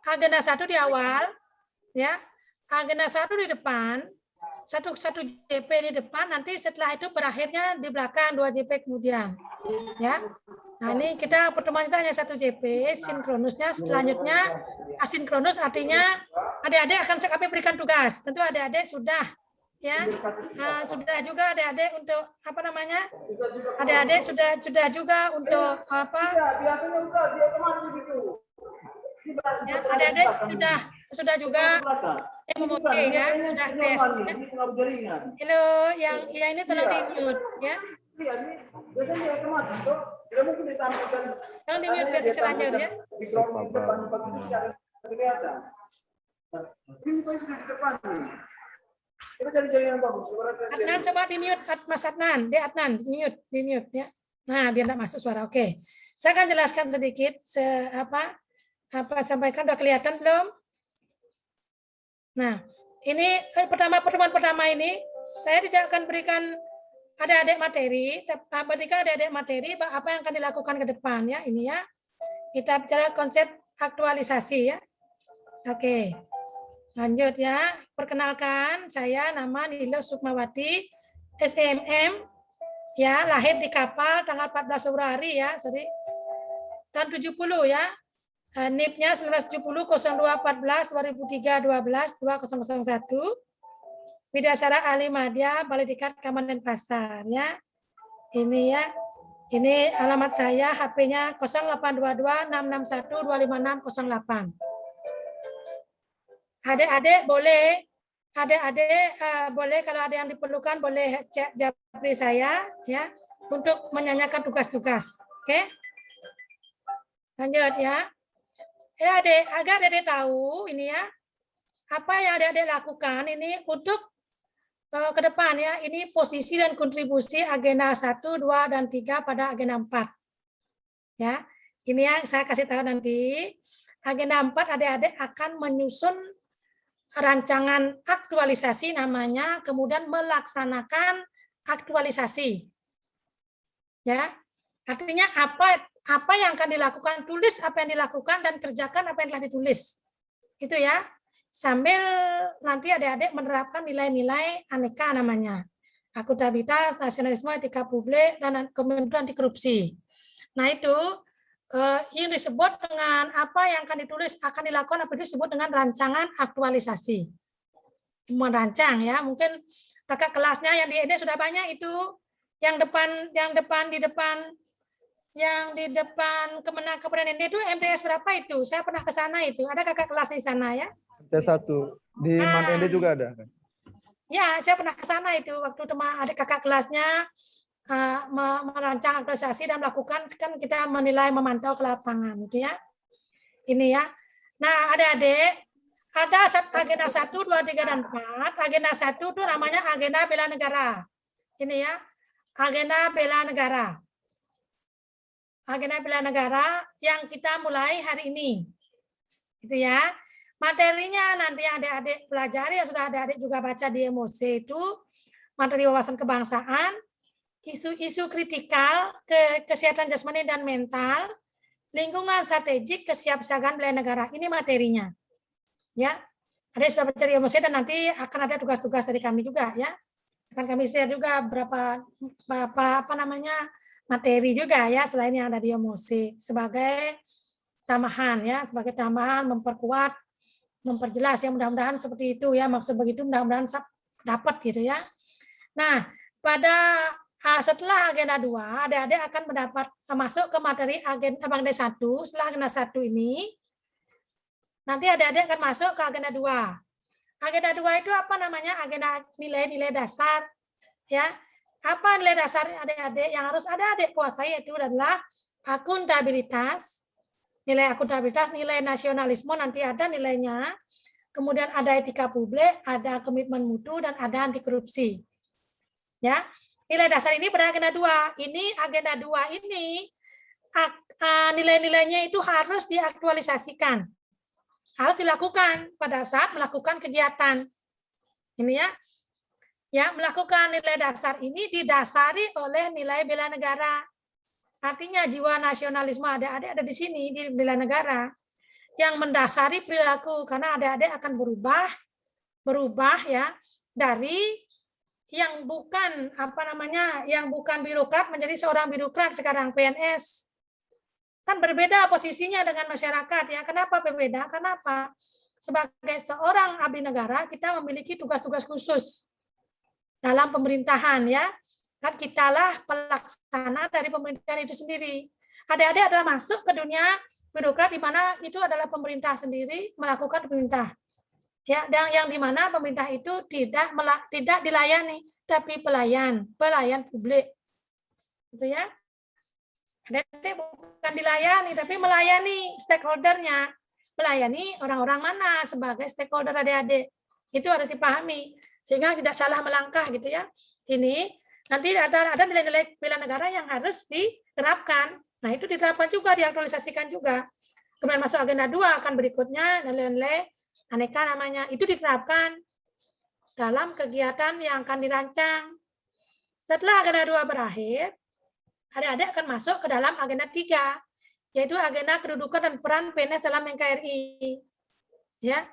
agenda 1 di awal, ya, agenda 1 di depan, satu JP di depan, nanti setelah itu berakhirnya di belakang 2 JP kemudian, ya. Nah, ini kita pertemuan kita hanya 1 JP, sinkronusnya selanjutnya asinkronus, artinya adik-adik akan kami berikan tugas. Tentu adik-adik sudah, ya, sudah juga adik-adik untuk apa namanya? Adik-adik sudah juga untuk apa? Ya, adik-adik sudah juga memote, ya, sudah tes. Ya. Halo, yang ini tolong di-mute, ya. Tolong di-mute biar bisa lanjut, ya. Adnan, coba di-mute, Mas Adnan. Adnan, di-mute, ya. Nah, biar tidak masuk suara. Oke. Saya akan jelaskan sedikit apa sampaikan, udah kelihatan belum? Nah, ini pertemuan pertama ini saya tidak akan berikan adik-adik materi, berikan adik-adik materi apa yang akan dilakukan ke depan, ya. Ini, ya. Kita bicara konsep aktualisasi, ya. Oke. Lanjut, ya. Perkenalkan, saya nama Nilo Sukmawati, SEMM, ya, lahir di kapal tanggal 14 Februari, ya, sorry. Tahun 70, ya. NIP-nya 1970 0214 2003 12 2001. Widyasara Ali Madya, Balai Diklat Keamanan Pasar, ya. Ini, ya. Ini alamat saya, HP-nya 0822 661 25608. Adik-adik boleh kalau ada yang diperlukan boleh cek japri saya, ya, untuk menyanyikan tugas-tugas. Oke? Lanjut, ya. Adik, agar adik tahu ini, ya, apa yang adik lakukan ini untuk ke depan, ya. Ini posisi dan kontribusi agenda 1, 2, dan 3 pada agenda 4. Ya. Ini yang saya kasih tahu nanti. Agenda 4 adik-adik akan menyusun rancangan aktualisasi namanya, kemudian melaksanakan aktualisasi. Ya. Artinya apa yang akan dilakukan, tulis apa yang dilakukan dan kerjakan apa yang telah ditulis. Itu, ya. Sambil nanti adik-adik menerapkan nilai-nilai aneka namanya. Akuntabilitas, nasionalisme, etika publik, dan kemudian anti korupsi. Nah, itu yang disebut dengan apa yang akan ditulis akan dilakukan apa itu disebut dengan rancangan aktualisasi. Merancang, ya, mungkin kakak kelasnya yang di ED sudah banyak itu yang di depan Kemenang Kabupaten ND itu MDS berapa itu? Saya pernah ke sana itu. Ada kakak kelas di sana, ya? T1 di Man ND juga ada. Ya, saya pernah ke sana itu waktu ada kakak kelasnya merancang aktualisasi dan melakukan, kan kita menilai, memantau ke lapangan, gitu, ya. Ini, ya. Nah, adik-adik, ada agenda 1, 2, 3, dan 4. Agenda 1 itu namanya agenda bela negara. Ini, ya. Agenda bela negara. Agenda bela negara yang kita mulai hari ini. Gitu, ya. Materinya nanti adik-adik pelajari, yang sudah adik-adik juga baca di emosi itu, materi wawasan kebangsaan, isu-isu kritikal, kesehatan jasmani dan mental, lingkungan strategik, kesiapsiagaan bela negara. Ini materinya. Ya. Adik sudah baca di emosi dan nanti akan ada tugas-tugas dari kami juga, ya. Akan kami share juga berapa materi juga, ya, selain yang ada di emosi sebagai tambahan, ya, sebagai tambahan memperkuat, memperjelas, ya, mudah-mudahan seperti itu, ya, maksud begitu mudah-mudahan dapat, gitu, ya. Nah, setelah agenda 2, adik-adik akan masuk ke materi agenda 1. Setelah agenda 1 ini, nanti adik-adik akan masuk ke agenda 2. Agenda 2 itu apa namanya? Agenda nilai-nilai dasar, ya. Apa nilai dasar adik-adik yang harus adik-adik kuasai? Itu adalah akuntabilitas, nilai akuntabilitas, nilai nasionalisme nanti ada nilainya, kemudian ada etika publik, ada komitmen mutu, dan ada anti korupsi. Ya, nilai dasar ini pada agenda 2. Ini agenda 2 ini nilai-nilainya itu harus diaktualisasikan. Harus dilakukan pada saat melakukan kegiatan. Ini, ya. Ya, melakukan nilai dasar ini didasari oleh nilai bela negara. Artinya jiwa nasionalisme adik-adik ada di sini, di bela negara. yang mendasari perilaku, karena adik-adik akan berubah ya dari yang bukan yang bukan birokrat menjadi seorang birokrat sekarang PNS. Kan berbeda posisinya dengan masyarakat ya. Kenapa berbeda? Kenapa? Sebagai seorang abdi negara kita memiliki tugas-tugas khusus dalam pemerintahan ya. Dan kitalah pelaksana dari pemerintahan itu sendiri. Adik-adik adalah masuk ke dunia birokrat di mana itu adalah pemerintah sendiri melakukan perintah. Ya, dan yang di mana pemerintah itu tidak dilayani, tapi pelayan publik. Gitu ya. Adik-adik bukan dilayani, tapi melayani stakeholdernya. Melayani orang-orang mana sebagai stakeholder adik-adik. Itu harus dipahami. Sehingga tidak salah melangkah gitu ya. Ini nanti ada nilai-nilai bela negara yang harus diterapkan. Nah, itu diterapkan juga, diaktualisasikan juga. Kemudian masuk agenda 2 akan berikutnya nilai-nilai aneka namanya. Itu diterapkan dalam kegiatan yang akan dirancang. Setelah agenda 2 berakhir, adik-adik akan masuk ke dalam agenda 3, yaitu agenda kedudukan dan peran PNS dalam NKRI. Ya.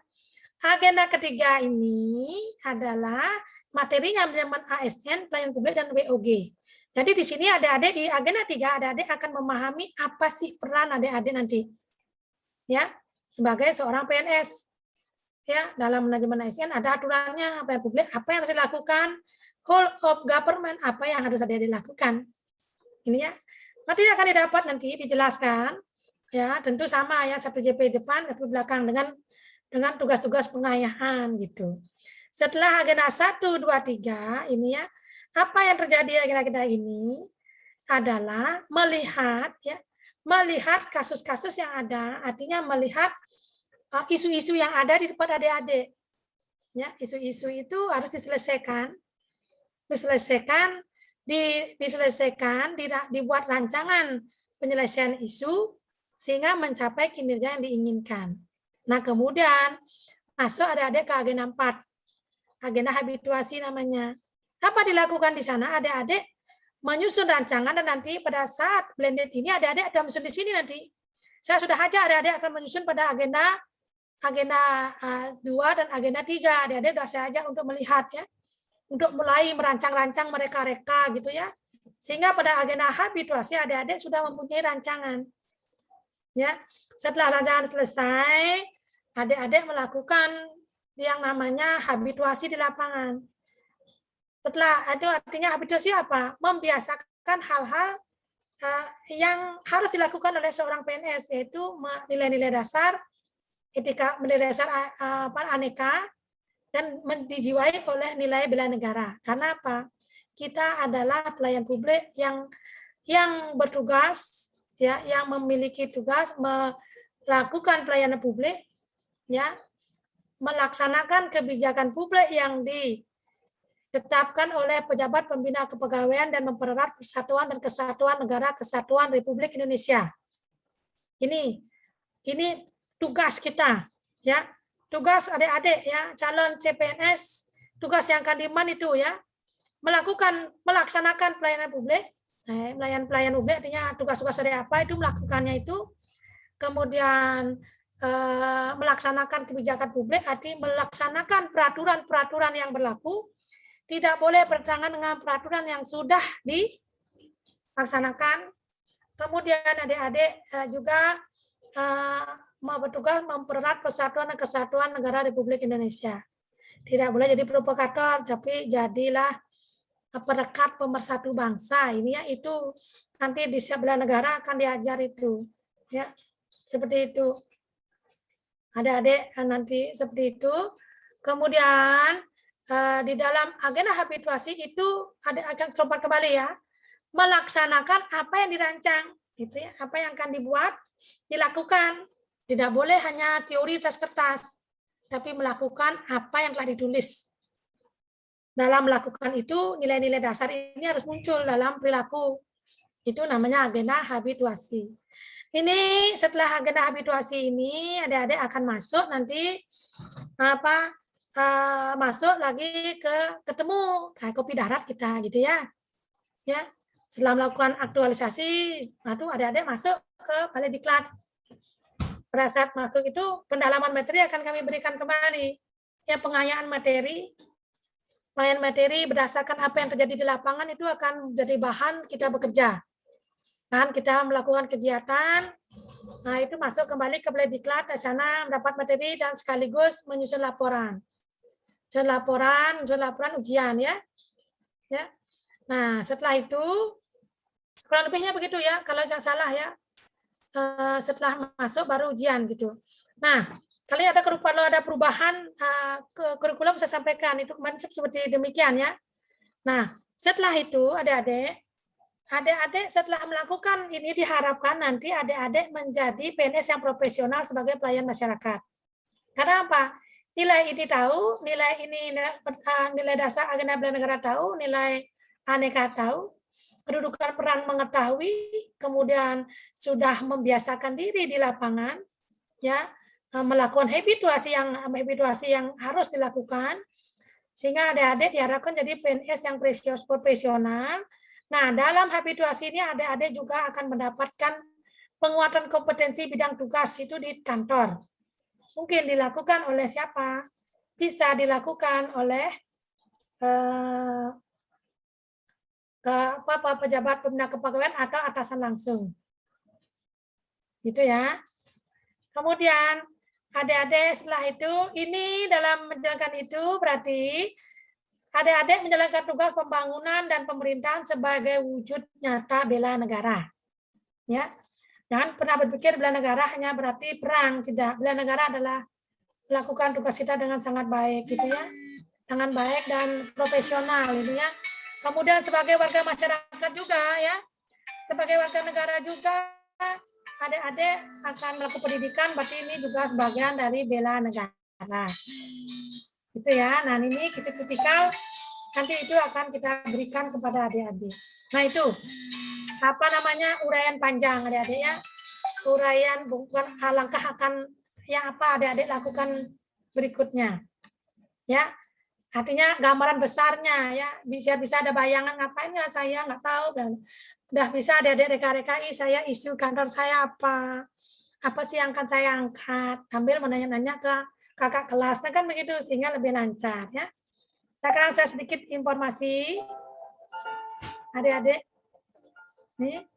Agenda ketiga ini adalah materinya menyangkut ASN, pelayanan publik, dan WOG. Jadi di sini adik-adik di agenda 3, adik-adik akan memahami apa sih peran adik-adik nanti. Ya, sebagai seorang PNS. Ya, dalam manajemen ASN ada aturannya, pelayanan publik, apa yang harus dilakukan, whole of government, apa yang harus adik-adik lakukan. Ini ya. Nanti akan didapat nanti dijelaskan. Ya, tentu sama ya, satu JP depan, satu belakang dengan tugas-tugas pengayahan gitu. Setelah agenda 1, 2, 3 ini ya, apa yang terjadi agenda ini adalah melihat kasus-kasus yang ada, artinya melihat isu-isu yang ada di depan adik-adik. Ya, isu-isu itu harus diselesaikan, dibuat rancangan penyelesaian isu sehingga mencapai kinerja yang diinginkan. Nah, kemudian masuk adik-adik ke agenda 4. Agenda habituasi namanya. Apa dilakukan di sana? Adik-adik menyusun rancangan dan nanti pada saat blended ini adik-adik ada menyusun di sini nanti. Saya sudah aja adik-adik akan menyusun pada agenda 2 dan agenda 3. Adik-adik sudah saya ajak untuk melihat ya. Untuk mulai merancang-rancang mereka-reka gitu ya. Sehingga pada agenda habituasi adik-adik sudah mempunyai rancangan. Ya. Setelah rancangan selesai, adik-adik melakukan yang namanya habituasi di lapangan. Setelah itu artinya habituasi apa? Membiasakan hal-hal yang harus dilakukan oleh seorang PNS, yaitu nilai-nilai dasar, etika, nilai dasar aneka, dan dijiwai oleh nilai bela negara. Karena apa? Kita adalah pelayan publik yang bertugas, ya, yang memiliki tugas melakukan pelayanan publik, ya, melaksanakan kebijakan publik yang ditetapkan oleh pejabat pembina kepegawaian dan mempererat persatuan dan kesatuan negara kesatuan Republik Indonesia. Ini tugas kita, ya, tugas adik-adik ya, calon CPNS, tugas yang akan diman itu ya, melaksanakan pelayanan publik, pelayan publik artinya tugas-tugas dari apa itu melakukannya itu, kemudian melaksanakan kebijakan publik, artinya melaksanakan peraturan-peraturan yang berlaku, tidak boleh bertentangan dengan peraturan yang sudah dilaksanakan. Kemudian adik-adik juga bertugas mempererat persatuan dan kesatuan negara Republik Indonesia. Tidak boleh jadi provokator, tapi jadilah perekat pemersatu bangsa. Ini ya, itu nanti di setiap bela negara akan diajar itu. Ya, seperti itu. Adik-adik nanti seperti itu. Kemudian di dalam agenda habituasi itu akan lompat kembali ya, melaksanakan apa yang dirancang, gitu ya, apa yang akan dibuat, dilakukan. Tidak boleh hanya teori atas kertas, tapi melakukan apa yang telah ditulis. Dalam melakukan itu, nilai-nilai dasar ini harus muncul dalam perilaku. Itu namanya agenda habituasi. Ini setelah agenda habituasi ini, adik-adik akan masuk nanti masuk lagi ketemu kayak kopi darat kita gitu ya. Ya, setelah melakukan aktualisasi, itu adik-adik masuk ke Balai Diklat. pada saat masuk itu pendalaman materi akan kami berikan kembali. Ya, pengayaan materi berdasarkan apa yang terjadi di lapangan itu akan menjadi bahan kita bekerja. Bahan kita melakukan kegiatan, nah itu masuk kembali ke Plediklat, di sana mendapat materi dan sekaligus menyusun laporan. Menyusun laporan ujian ya. Ya. Nah, setelah itu kurang lebihnya begitu ya, kalau jangan salah ya. Setelah masuk baru ujian gitu. Nah, kali ada perubahan ke kurikulum saya sampaikan itu kemarin seperti demikian ya. Nah, setelah itu adik-adik setelah melakukan ini diharapkan nanti adik-adik menjadi PNS yang profesional sebagai pelayan masyarakat. Karena apa? Nilai ini tahu, nilai dasar agenda bela negara tahu, nilai aneka tahu, kedudukan peran mengetahui, kemudian sudah membiasakan diri di lapangan, ya melakukan habituasi yang harus dilakukan, sehingga adik-adik diharapkan jadi PNS yang profesional. Nah, dalam habituasi ini adik-adik juga akan mendapatkan penguatan kompetensi bidang tugas itu di kantor. Mungkin dilakukan oleh siapa? Bisa dilakukan oleh pejabat pembina kepegawaian atau atasan langsung. Gitu ya. Kemudian adik-adik setelah itu, ini dalam menjalankan itu berarti adik-adik menjalankan tugas pembangunan dan pemerintahan sebagai wujud nyata bela negara. Ya. Jangan pernah berpikir bela negara hanya berarti perang, tidak. Bela negara adalah melakukan tugas kita dengan sangat baik gitu ya. Dengan baik dan profesional gitu ya. Kemudian sebagai warga masyarakat juga ya. Sebagai warga negara juga adik-adik akan melakukan pendidikan, berarti ini juga sebagian dari bela negara. Gitu ya. Nah, ini kisi kritikal nanti itu akan kita berikan kepada adik-adik. Nah, itu apa namanya uraian panjang adik-adik ya. Uraian bukan langkah akan yang apa adik-adik lakukan berikutnya. Ya. Artinya gambaran besarnya ya, bisa ada bayangan ngapain ya saya nggak tahu, dan udah bisa adik-adik reka-rekai saya isu kantor saya apa sih yang akan saya angkat, sambil menanya-nanya ke kakak kelasnya kan begitu, sehingga lebih lancar ya. Sekarang saya sedikit informasi adik-adik nih.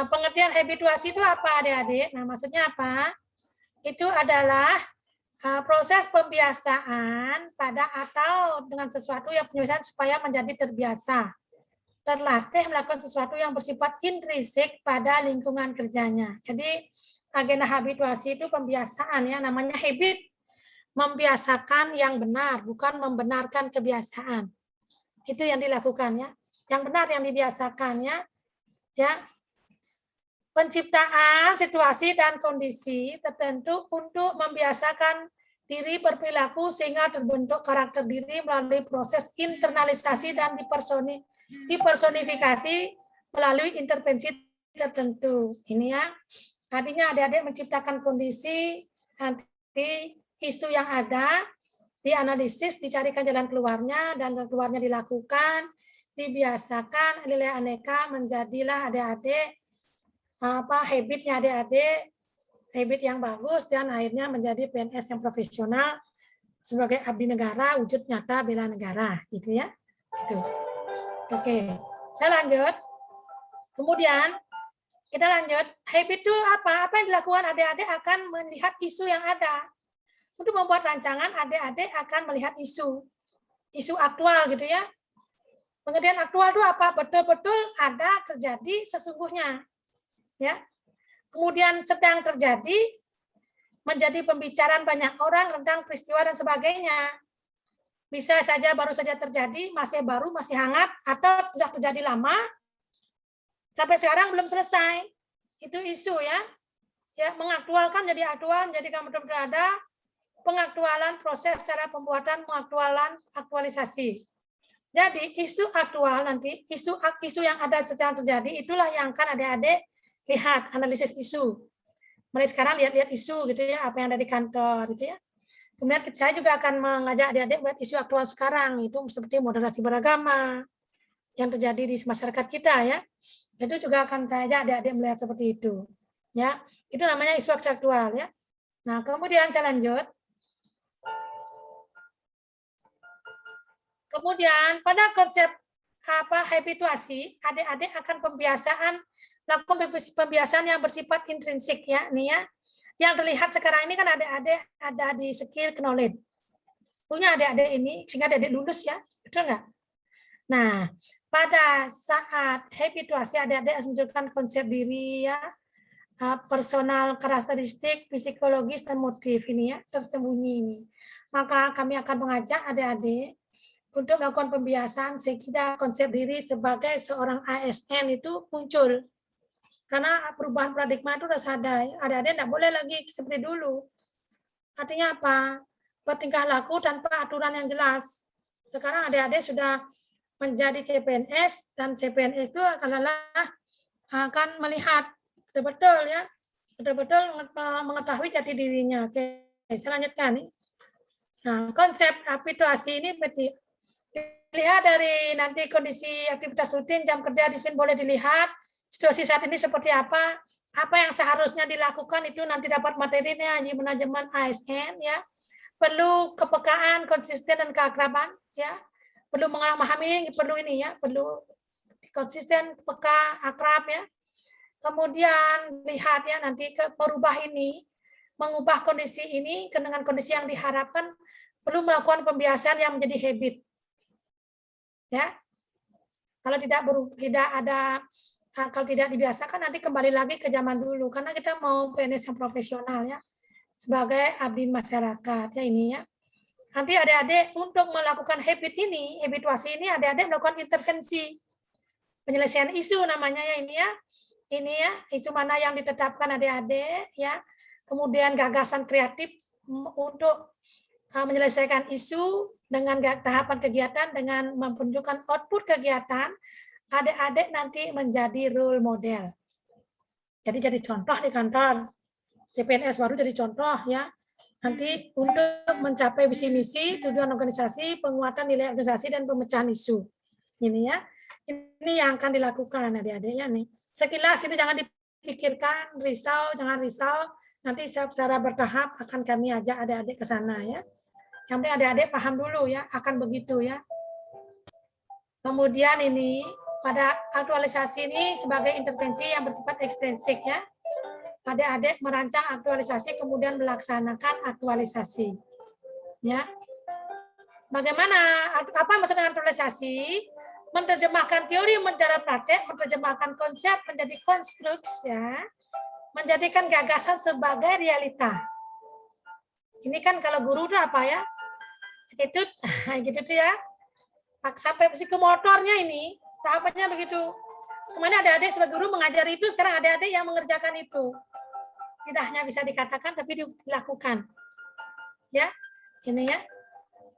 Pengertian habituasi itu apa adik-adik? Nah, maksudnya apa? Itu adalah proses pembiasaan pada atau dengan sesuatu yang pembiasaan supaya menjadi terbiasa. Terlatih melakukan sesuatu yang bersifat intrinsik pada lingkungan kerjanya. Jadi agenda habituasi itu pembiasaan ya, namanya habit. Membiasakan yang benar, bukan membenarkan kebiasaan. Itu yang dilakukan ya. Yang benar yang dibiasakan ya. Ya. Penciptaan situasi dan kondisi tertentu untuk membiasakan diri berperilaku sehingga terbentuk karakter diri melalui proses internalisasi dan dipersonifikasi melalui intervensi tertentu. Ini ya. Artinya adik-adik menciptakan kondisi, nanti isu yang ada, dianalisis, dicarikan jalan keluarnya, dan jalan keluarnya dilakukan, dibiasakan, nilai aneka menjadilah adik-adik habitnya adik-adik, habit yang bagus, dan akhirnya menjadi PNS yang profesional sebagai abdi negara, wujud nyata bela negara, gitu ya. Gitu. Oke, saya lanjut. Kemudian kita lanjut. Habit itu apa? Apa yang dilakukan adik-adik akan melihat isu yang ada. Untuk membuat rancangan, adik-adik akan melihat isu aktual, gitu ya. Pengertian aktual itu apa? Betul-betul ada terjadi sesungguhnya. Ya, kemudian sedang terjadi, menjadi pembicaraan banyak orang tentang peristiwa dan sebagainya. Bisa saja baru saja terjadi, masih baru, masih hangat, atau sudah terjadi lama, sampai sekarang belum selesai. Itu isu ya. Ya, mengaktualkan jadi aktual, jadi kamu betul-betul ada pengaktualan proses cara pembuatan aktualisasi. Jadi isu aktual nanti, isu yang ada sedang terjadi, itulah yang akan adik-adik lihat, analisis isu. Mulai sekarang lihat-lihat isu gitu ya, apa yang ada di kantor gitu ya. Kemudian saya juga akan mengajak adik-adik buat isu aktual sekarang, itu seperti moderasi beragama yang terjadi di masyarakat kita ya. Itu juga akan saya ajak adik-adik melihat seperti itu. Ya, itu namanya isu aktual ya. Nah, kemudian saya lanjut. Kemudian pada konsep habituasi, adik-adik akan melakukan pembiasaan yang bersifat intrinsik ya, nih ya. Yang terlihat sekarang ini kan adik-adik ada di skill knowledge. Punya adik-adik ini sehingga adik-adik lulus ya, betul nggak? Nah, pada saat habituasi adik-adik harus menunjukkan konsep diri ya, personal karakteristik, psikologis dan motif ini ya, tersembunyi ini. Maka kami akan mengajak adik-adik untuk melakukan pembiasaan sehingga konsep diri sebagai seorang ASN itu muncul. Karena perubahan paradigma itu sudah sadar, adik-adik tidak boleh lagi seperti dulu. Artinya apa? Bertingkah laku tanpa aturan yang jelas. Sekarang adik-adik sudah menjadi CPNS, dan CPNS itu akan melihat betul-betul ya, betul-betul mengetahui jati dirinya. Oke, saya lanjutkan nih. Nah, konsep habituasi ini berarti dilihat dari nanti kondisi aktivitas rutin, jam kerja di sini boleh dilihat, situasi saat ini seperti apa yang seharusnya dilakukan itu nanti dapat materinya di manajemen ASN ya. Perlu kepekaan, konsisten dan keakraban ya. Perlu memahami, perlu ini ya, perlu konsisten, peka, akrab ya. Kemudian lihat ya nanti mengubah kondisi ini dengan kondisi yang diharapkan, perlu melakukan pembiasaan yang menjadi habit. Ya. Kalau tidak dibiasakan nanti kembali lagi ke zaman dulu karena kita mau PNS yang profesional ya. Sebagai abdi masyarakat ya ini ya. Nanti adik-adik untuk melakukan habituasi ini adik-adik melakukan intervensi. Penyelesaian isu namanya ya ini ya. Ini ya, isu mana yang ditetapkan adik-adik ya. Kemudian gagasan kreatif untuk menyelesaikan isu dengan tahapan kegiatan dengan menunjukkan output kegiatan, adik-adik nanti menjadi role model. Jadi contoh di kantor. CPNS baru jadi contoh ya. Nanti untuk mencapai visi misi, tujuan organisasi, penguatan nilai organisasi dan pemecahan isu. Ini ya. Ini yang akan dilakukan adik-adiknya nih. Sekilas itu jangan dipikirkan, jangan risau. Nanti secara bertahap akan kami ajak adik-adik ke sana ya. Yang penting adik-adik paham dulu ya, akan begitu ya. Kemudian ini pada aktualisasi ini sebagai intervensi yang bersifat ekstensif ya. Adik-adik merancang aktualisasi kemudian melaksanakan aktualisasi. Ya. Bagaimana? Apa maksud dengan aktualisasi? Menerjemahkan teori menjadi praktek, menerjemahkan konsep menjadi konstruksi ya. Menjadikan gagasan sebagai realita. Ini kan kalau guru itu apa ya? Attitude, gitu tuh ya. Sampai psikomotornya ini, tahapannya begitu. Kemana adik-adik sebagai guru mengajari itu, sekarang adik-adik yang mengerjakan itu. Tidak hanya bisa dikatakan, tapi dilakukan. Ya, ini ya.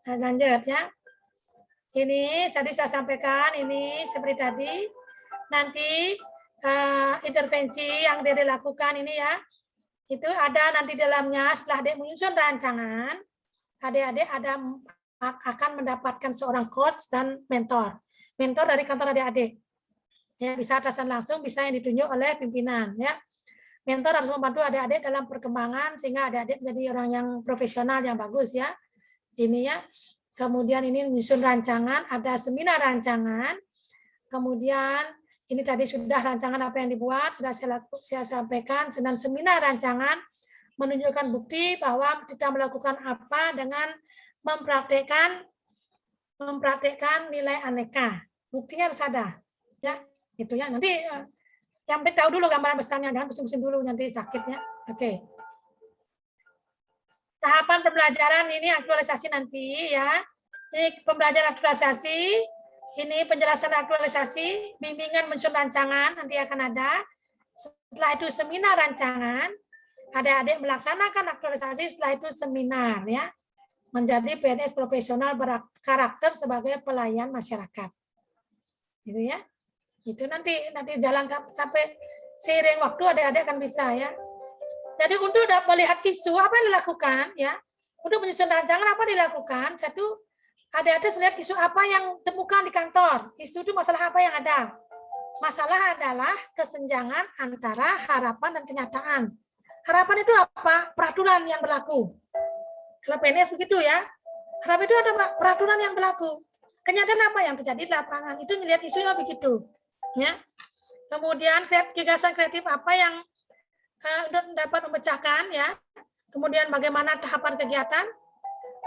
Lanjut ya. Ini tadi saya sampaikan, ini seperti tadi. Nanti intervensi yang dia dilakukan ini ya, itu ada nanti dalamnya setelah adik menyusun rancangan, adik-adik akan mendapatkan seorang coach dan mentor. Mentor dari kantor adik-adik. Ya, bisa atasan langsung, bisa yang ditunjuk oleh pimpinan ya. Mentor harus membantu adik-adik dalam perkembangan sehingga adik-adik menjadi orang yang profesional yang bagus ya. Ini ya. Kemudian ini menyusun rancangan, ada seminar rancangan. Kemudian ini tadi sudah rancangan apa yang dibuat, sudah saya sampaikan, dan seminar rancangan menunjukkan bukti bahwa kita melakukan apa dengan mempraktekkan nilai aneka. Buktinya harus ada. Ya, itu ya. Nanti yang penting tahu dulu gambaran besarnya, jangan pusing-pusing dulu nanti sakitnya. Oke. Tahapan pembelajaran ini aktualisasi nanti ya. Ini pembelajaran aktualisasi, ini penjelasan aktualisasi, bimbingan menyusun rancangan nanti akan ada. Setelah itu seminar rancangan, adik-adik melaksanakan aktualisasi, setelah itu seminar ya. Menjadi PNS profesional berkarakter sebagai pelayan masyarakat. Gitu ya. Itu nanti jalan sampai seiring waktu adik-adik akan bisa ya. Jadi untuk melihat isu apa yang dilakukan ya, untuk menyusun rancangan apa dilakukan, satu adik-adik melihat isu apa yang temukan di kantor, isu itu masalah apa yang ada. Masalah adalah kesenjangan antara harapan dan kenyataan. Harapan itu apa? Peraturan yang berlaku. Kalau PNS begitu ya. Harapan itu ada peraturan yang berlaku. Kenyataan apa yang terjadi di lapangan? Itu melihat isunya begitu. Ya. Kemudian gagasan kreatif apa yang dapat memecahkan ya. Kemudian bagaimana tahapan kegiatan,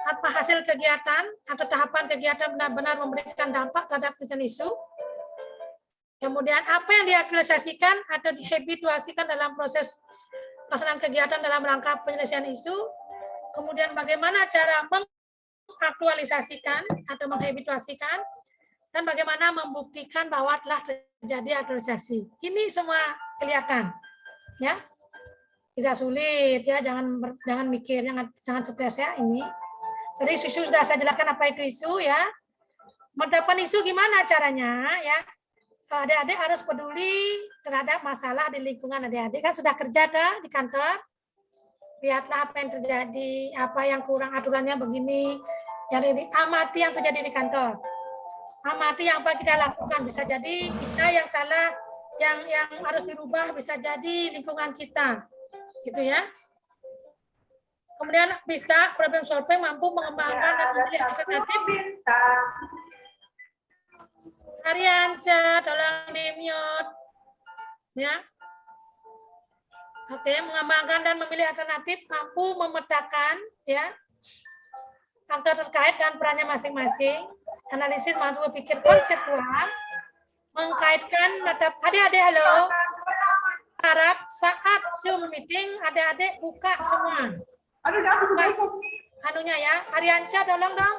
apa hasil kegiatan atau tahapan kegiatan benar-benar memberikan dampak terhadap isu. Kemudian apa yang diaktualisasikan atau dihabituasikan dalam proses pelaksanaan kegiatan dalam rangka penyelesaian isu. Kemudian bagaimana cara mengaktualisasikan atau menghabituasikan, dan bagaimana membuktikan bahwa telah terjadi aktualisasi. Ini semua kelihatan, ya. Tidak sulit ya, jangan mikir, jangan stres ya ini. Jadi isu sudah saya jelaskan apa itu isu ya. Menetapkan isu gimana caranya ya? Adik-adik harus peduli terhadap masalah di lingkungan adik-adik, kan sudah kerja di kantor. Lihatlah apa yang terjadi, apa yang kurang aturannya begini. Jadi amati yang terjadi di kantor. Amati yang apa kita lakukan, bisa jadi kita yang salah, yang harus dirubah, bisa jadi lingkungan kita. Gitu ya. Kemudian bisa problem solving, mampu mengembangkan dan memilih alternatif. Arianca, tolong di-mute. Ya. Oke, mengembangkan dan memilih alternatif, mampu memetakan ya faktor terkait dan perannya masing-masing. Analisis masuk berpikir konseptual, mengkaitkan data. Adik-adik, halo. Harap saat Zoom meeting, adik-adik buka semua. Buka anunya ya. Arianca, tolong dong.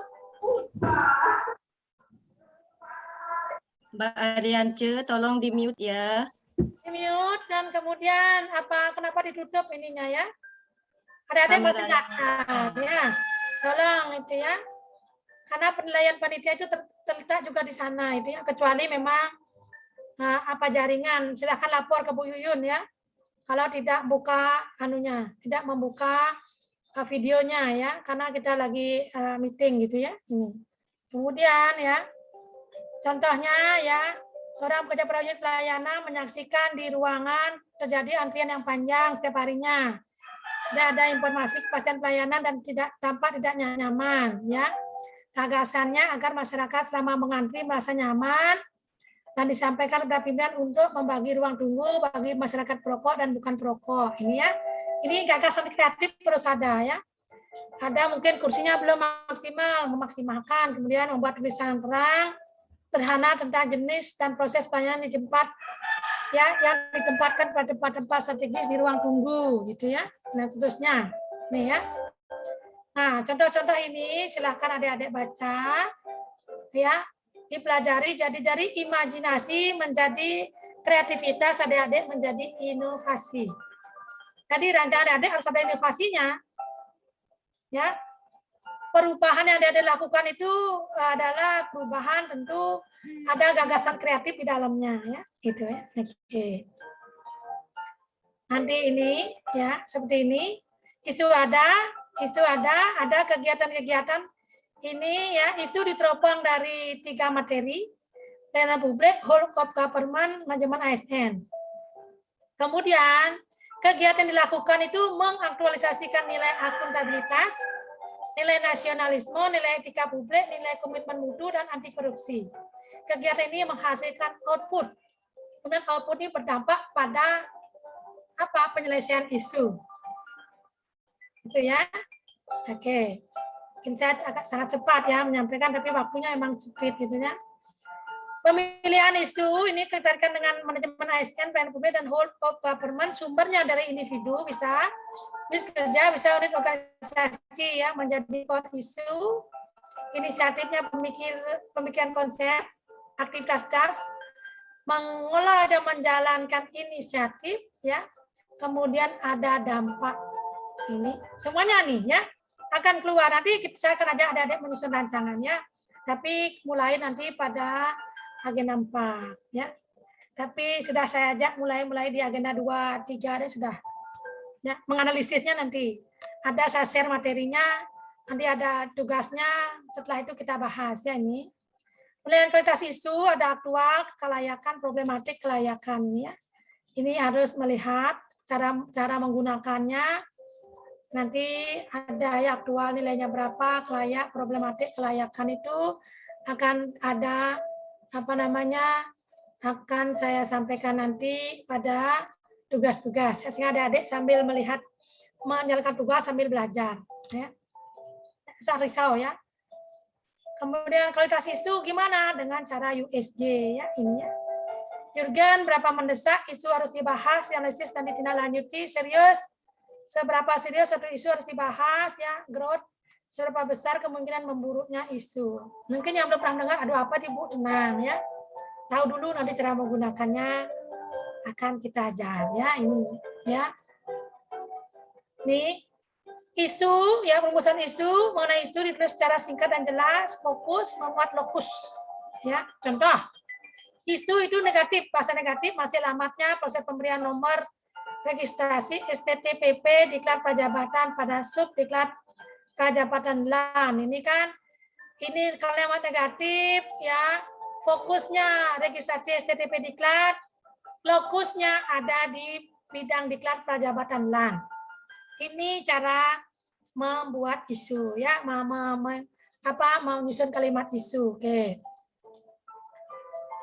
Mbak Ariance, tolong di-mute ya. Di-mute dan kemudian kenapa ditutup ininya ya? Adik-adik masih cacat ya. Tolong itu ya. Karena penilaian panitia itu terletak juga di sana itu ya. Kecuali memang jaringan, silahkan lapor ke Bu Yuyun ya. Kalau tidak buka tidak membuka videonya ya, karena kita lagi meeting gitu ya. Ini. Kemudian ya, contohnya ya, seorang pekerja proyek pelayanan menyaksikan di ruangan terjadi antrian yang panjang setiap harinya. Tidak ada informasi kepastian pelayanan dan tampak tidak nyaman ya. Gagasannya agar masyarakat selama mengantri merasa nyaman dan disampaikan kepada pimpinan untuk membagi ruang tunggu bagi masyarakat perokok dan bukan perokok. Ini ya, ini gagasan kreatif terus ada ya. Ada mungkin kursinya belum maksimal, memaksimalkan, kemudian membuat tulisan terang, sederhana tentang jenis dan proses pelayanan di tempat ya yang ditempatkan pada tempat-tempat strategis di ruang tunggu, gitu ya. Nah seterusnya, nih ya. Nah contoh-contoh ini silahkan adik-adik baca, ya. Dipelajari, jadi dari imajinasi menjadi kreativitas, adik-adik menjadi inovasi. Jadi rancangan adik-adik harus ada inovasinya. Ya. Perubahan yang adik-adik lakukan itu adalah perubahan tentu ada gagasan kreatif di dalamnya ya, gitu ya. Oke. Nanti ini ya, seperti ini. Isu ada kegiatan-kegiatan. Ini ya, isu diteropong dari 3 materi, pelayanan publik, whole of government, manajemen ASN. Kemudian, kegiatan dilakukan itu mengaktualisasikan nilai akuntabilitas, nilai nasionalisme, nilai etika publik, nilai komitmen mutu, dan anti korupsi. Kegiatan ini menghasilkan output. Kemudian output ini berdampak pada penyelesaian isu. Itu ya. Oke. Mungkin saya agak sangat cepat ya menyampaikan, tapi waktunya memang sempit gitu ya. Pemilihan isu ini terkait dengan manajemen ASN, pelayanan publik, dan whole of government. Sumbernya dari individu, bisa unit kerja, bisa unit organisasi ya, menjadi core isu. Inisiatifnya pemikiran konsep, aktivitas, mengolah dan menjalankan inisiatif ya. Kemudian ada dampak. Ini semuanya nih ya. Akan keluar nanti saya akan ajak adik-adik menyusun rancangannya, tapi mulai nanti pada agenda 4 ya. Tapi sudah saya ajak mulai di agenda 2, 3 dan sudah. Ya, menganalisisnya nanti ada saya share materinya, nanti ada tugasnya, setelah itu kita bahas ya ini. Penilaian kualitas isu ada aktual, kelayakan, problematik kelayakan ya. Ini harus melihat cara menggunakannya. Nanti ada ya aktual nilainya berapa, kelayak, problematik kelayakan itu akan ada akan saya sampaikan nanti pada tugas-tugas. Sehingga adik-adik sambil melihat menjalankan tugas sambil belajar ya. Jangan risau ya. Kemudian kualitas isu gimana dengan cara USG ya ini ya. Jurgen, berapa mendesak isu harus dibahas, analisis dan ditindaklanjuti, serius. Seberapa serius satu isu harus dibahas ya, growth. Seberapa besar kemungkinan memburuknya isu. Mungkin yang belum pernah dengar, aduh apa Bu, tenang ya. Tahu dulu nanti cara menggunakannya akan kita ajar ya ini ya. Nih isu ya, perumusan isu mengenai isu ditulis secara singkat dan jelas, fokus, memuat lokus ya. Contoh isu itu negatif, bahasa negatif, masih alamatnya, proses pemberian nomor registrasi STTPP, diklat prajabatan pada sub diklat prajabatan LAN. Ini kan, ini kalimat negatif ya, fokusnya registrasi STTP diklat, lokusnya ada di bidang diklat prajabatan LAN. Ini cara membuat isu ya, menyusun kalimat isu. Oke.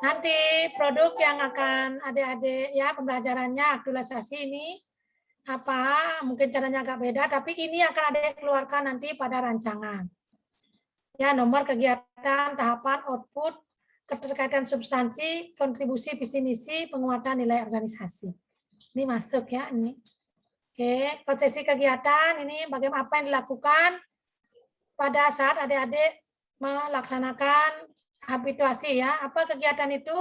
Nanti produk yang akan adik-adik ya pembelajarannya aktualisasi ini mungkin caranya agak beda, tapi ini akan adik keluarkan nanti pada rancangan. Ya, nomor kegiatan, tahapan, output, keterkaitan substansi, kontribusi visi misi, penguatan nilai organisasi. Ini masuk ya ini. Oke, konsesi kegiatan ini bagaimana apa yang dilakukan pada saat adik-adik melaksanakan habituasi ya. Apa kegiatan itu?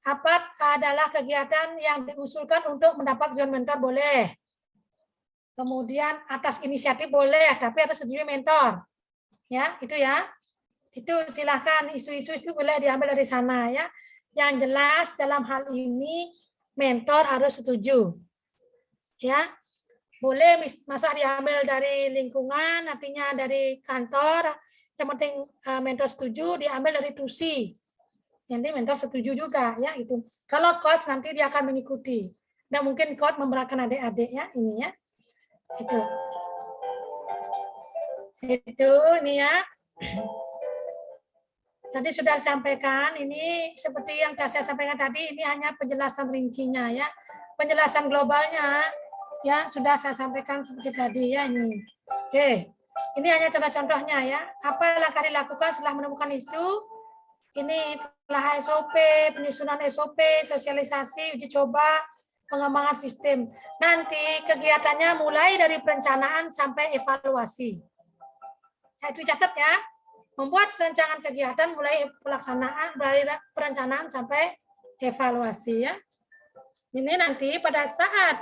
Apa adalah kegiatan yang diusulkan untuk mendapat tujuan mentor boleh. Kemudian atas inisiatif boleh, tapi harus setuju mentor. Ya, itu ya. Itu silakan isu-isu itu boleh diambil dari sana ya. Yang jelas dalam hal ini mentor harus setuju. Ya. Boleh masa diambil dari lingkungan, artinya dari kantor. Yang penting mentor setuju, diambil dari TUSI. Nanti mentor setuju juga ya itu. Kalau coach nanti dia akan mengikuti. Nggak mungkin coach memberatkan adik-adik ya ini ya. Itu ini ya. Tadi sudah disampaikan, ini seperti yang saya sampaikan tadi, ini hanya penjelasan rincinya ya. Penjelasan globalnya ya sudah saya sampaikan seperti tadi ya ini. Oke. Ini hanya contoh-contohnya ya. Apa langkah dilakukan setelah menemukan isu? Ini telah SOP, penyusunan SOP, sosialisasi, uji coba, pengembangan sistem. Nanti kegiatannya mulai dari perencanaan sampai evaluasi. Ya, itu catat ya. Membuat rancangan kegiatan mulai pelaksanaan, dari perencanaan sampai evaluasi ya. Ini nanti pada saat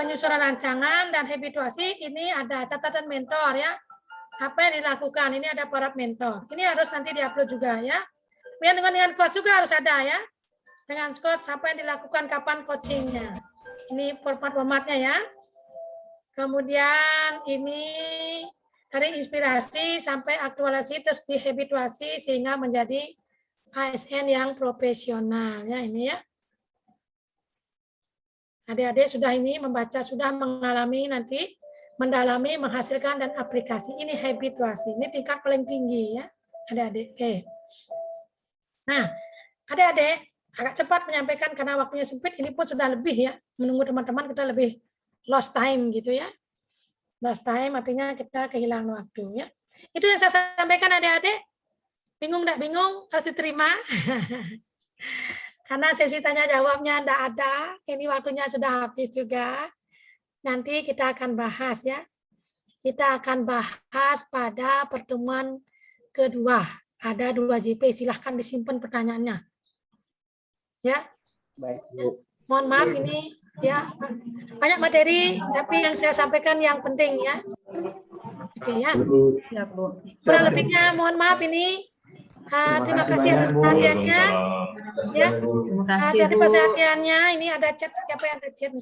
penyusunan rancangan dan habituasi ini ada catatan mentor ya. Apa yang dilakukan? Ini ada para mentor. Ini harus nanti diupload juga ya. Dengan coach juga harus ada ya. Dengan coach apa yang dilakukan, kapan coachingnya. Ini formatnya ya. Kemudian ini dari inspirasi sampai aktualisasi terus dihabituasi sehingga menjadi ASN yang profesional ya ini ya. Adik-adik sudah ini membaca, sudah mengalami nanti mendalami, menghasilkan, dan aplikasi. Ini habituasi. Ini tingkat paling tinggi ya, adik-adik. Oke. Nah, adik-adik agak cepat menyampaikan karena waktunya sempit. Ini pun sudah lebih ya. Menunggu teman-teman kita lebih lost time gitu ya. Lost time artinya kita kehilangan waktu ya. Itu yang saya sampaikan adik-adik. Bingung enggak bingung? Harus diterima. Karena sesi tanya jawabnya enggak ada. Ini waktunya sudah habis juga. Nanti kita akan bahas ya. Kita akan bahas pada pertemuan kedua. Ada 2 JP, silahkan disimpan pertanyaannya. Ya. Baik, Bu. Mohon maaf ini ya banyak materi, tapi yang saya sampaikan yang penting ya. Oke ya. Siap, Bu. Kurang lebihnya mohon maaf ini. Terima kasih atas perhatiannya. Ya. Terima kasih, Dari Bu. perhatiannya ini ada chat, siapa yang ada chat?